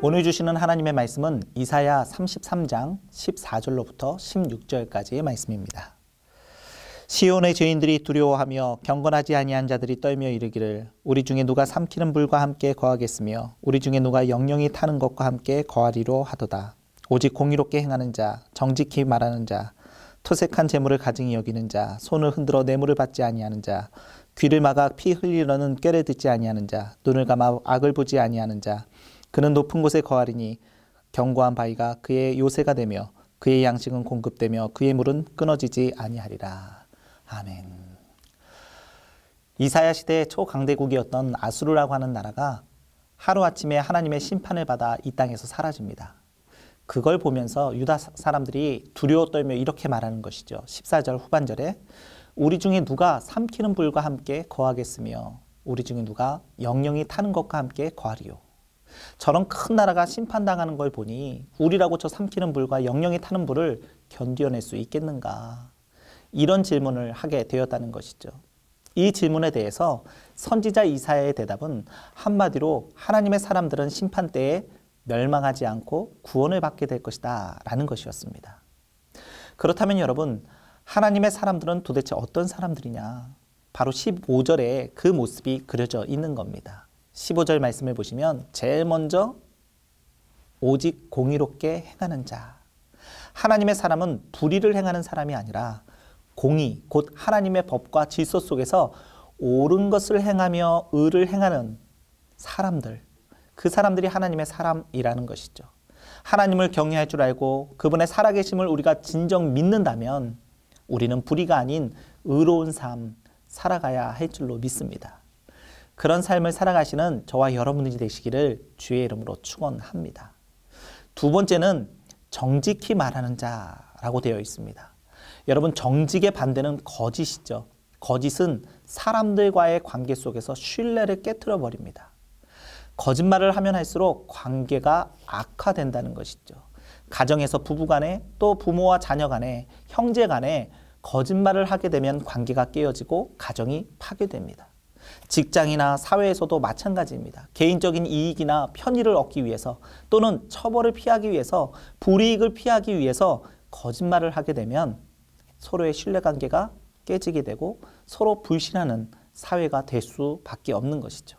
오늘 주시는 하나님의 말씀은 이사야 33장 14절로부터 16절까지의 말씀입니다. 시온의 죄인들이 두려워하며 경건하지 아니한 자들이 떨며 이르기를 우리 중에 누가 삼키는 불과 함께 거하겠으며 우리 중에 누가 영영이 타는 것과 함께 거하리로 하도다. 오직 공의롭게 행하는 자, 정직히 말하는 자, 토색한 재물을 가증히 여기는 자, 손을 흔들어 뇌물을 받지 아니하는 자, 귀를 막아 피 흘리려는 꾀를 듣지 아니하는 자, 눈을 감아 악을 보지 아니하는 자, 그는 높은 곳에 거하리니 견고한 바위가 그의 요새가 되며 그의 양식은 공급되며 그의 물은 끊어지지 아니하리라. 아멘. 이사야 시대의 초강대국이었던 아수르라고 하는 나라가 하루아침에 하나님의 심판을 받아 이 땅에서 사라집니다. 그걸 보면서 유다 사람들이 두려워 떨며 이렇게 말하는 것이죠. 14절 후반절에 우리 중에 누가 삼키는 불과 함께 거하겠으며 우리 중에 누가 영영이 타는 것과 함께 거하리요. 저런 큰 나라가 심판당하는 걸 보니 우리라고 저 삼키는 불과 영영이 타는 불을 견뎌낼 수 있겠는가? 이런 질문을 하게 되었다는 것이죠. 이 질문에 대해서 선지자 이사야의 대답은 한마디로 하나님의 사람들은 심판 때에 멸망하지 않고 구원을 받게 될 것이다 라는 것이었습니다. 그렇다면 여러분, 하나님의 사람들은 도대체 어떤 사람들이냐? 바로 15절에 그 모습이 그려져 있는 겁니다. 15절 말씀을 보시면 제일 먼저 오직 공의롭게 행하는 자. 하나님의 사람은 불의를 행하는 사람이 아니라 공의, 곧 하나님의 법과 질서 속에서 옳은 것을 행하며 의를 행하는 사람들. 그 사람들이 하나님의 사람이라는 것이죠. 하나님을 경외할 줄 알고 그분의 살아계심을 우리가 진정 믿는다면 우리는 불의가 아닌 의로운 삶 살아가야 할 줄로 믿습니다. 그런 삶을 살아가시는 저와 여러분들이 되시기를 주의 이름으로 축원합니다. 두 번째는 정직히 말하는 자라고 되어 있습니다. 여러분, 정직의 반대는 거짓이죠. 거짓은 사람들과의 관계 속에서 신뢰를 깨트려 버립니다. 거짓말을 하면 할수록 관계가 악화된다는 것이죠. 가정에서 부부 간에 또 부모와 자녀 간에 형제 간에 거짓말을 하게 되면 관계가 깨어지고 가정이 파괴됩니다. 직장이나 사회에서도 마찬가지입니다. 개인적인 이익이나 편의를 얻기 위해서 또는 처벌을 피하기 위해서 불이익을 피하기 위해서 거짓말을 하게 되면 서로의 신뢰관계가 깨지게 되고 서로 불신하는 사회가 될 수밖에 없는 것이죠.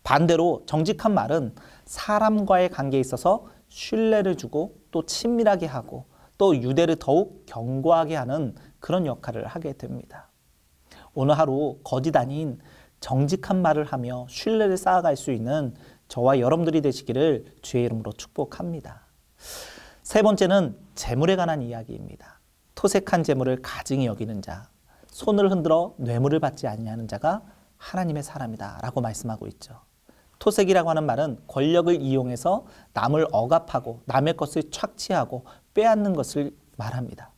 반대로 정직한 말은 사람과의 관계에 있어서 신뢰를 주고 또 친밀하게 하고 또 유대를 더욱 견고하게 하는 그런 역할을 하게 됩니다. 오늘 하루 거짓 아닌 정직한 말을 하며 신뢰를 쌓아갈 수 있는 저와 여러분들이 되시기를 주의 이름으로 축복합니다. 세 번째는 재물에 관한 이야기입니다. 토색한 재물을 가증히 여기는 자, 손을 흔들어 뇌물을 받지 아니하는 자가 하나님의 사람이다 라고 말씀하고 있죠. 토색이라고 하는 말은 권력을 이용해서 남을 억압하고 남의 것을 착취하고 빼앗는 것을 말합니다.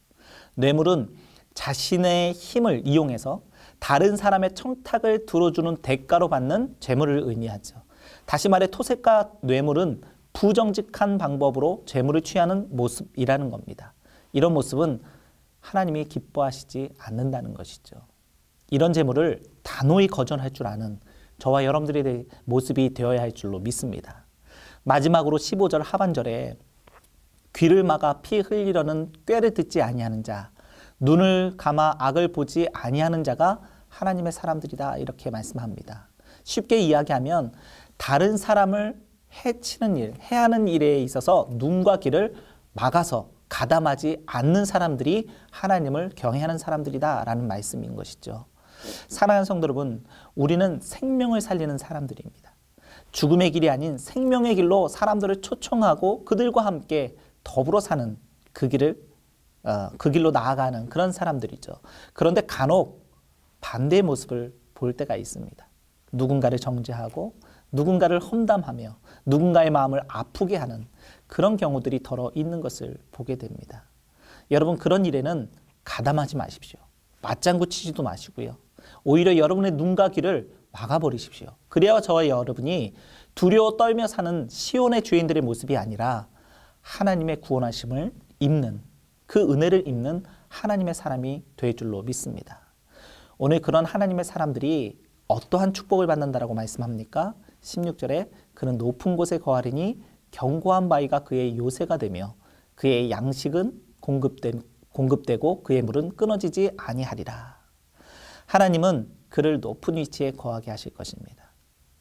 뇌물은 자신의 힘을 이용해서 다른 사람의 청탁을 들어주는 대가로 받는 재물을 의미하죠. 다시 말해 토색과 뇌물은 부정직한 방법으로 재물을 취하는 모습이라는 겁니다. 이런 모습은 하나님이 기뻐하시지 않는다는 것이죠. 이런 재물을 단호히 거절할 줄 아는 저와 여러분들의 모습이 되어야 할 줄로 믿습니다. 마지막으로 15절 하반절에 귀를 막아 피 흘리려는 꾀를 듣지 아니하는 자, 눈을 감아 악을 보지 아니하는 자가 하나님의 사람들이다 이렇게 말씀합니다. 쉽게 이야기하면 다른 사람을 해치는 일, 해하는 일에 있어서 눈과 귀를 막아서 가담하지 않는 사람들이 하나님을 경외하는 사람들이다 라는 말씀인 것이죠. 사랑하는 성도 여러분, 우리는 생명을 살리는 사람들입니다. 죽음의 길이 아닌 생명의 길로 사람들을 초청하고 그들과 함께 더불어 사는 그 길로 나아가는 그런 사람들이죠. 그런데 간혹 반대의 모습을 볼 때가 있습니다. 누군가를 정죄하고 누군가를 험담하며 누군가의 마음을 아프게 하는 그런 경우들이 더러 있는 것을 보게 됩니다. 여러분, 그런 일에는 가담하지 마십시오. 맞장구 치지도 마시고요. 오히려 여러분의 눈과 귀를 막아버리십시오. 그래야 저와 여러분이 두려워 떨며 사는 시온의 죄인들의 모습이 아니라 하나님의 구원하심을 입는, 그 은혜를 입는 하나님의 사람이 될 줄로 믿습니다. 오늘 그런 하나님의 사람들이 어떠한 축복을 받는다라고 말씀합니까? 16절에 그는 높은 곳에 거하리니 견고한 바위가 그의 요새가 되며 그의 양식은 공급되고 그의 물은 끊어지지 아니하리라. 하나님은 그를 높은 위치에 거하게 하실 것입니다.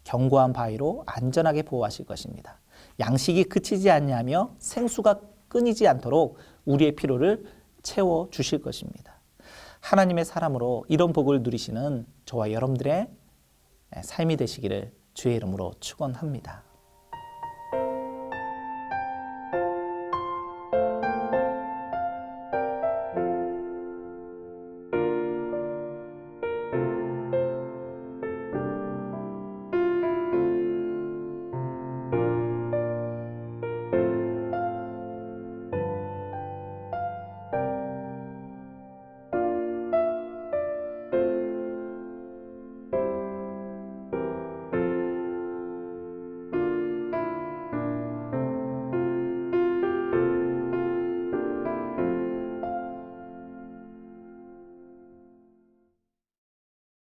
견고한 바위로 안전하게 보호하실 것입니다. 양식이 그치지 않냐며 생수가 끊이지 않도록 우리의 필요를 채워주실 것입니다. 하나님의 사람으로 이런 복을 누리시는 저와 여러분들의 삶이 되시기를 주의 이름으로 축원합니다.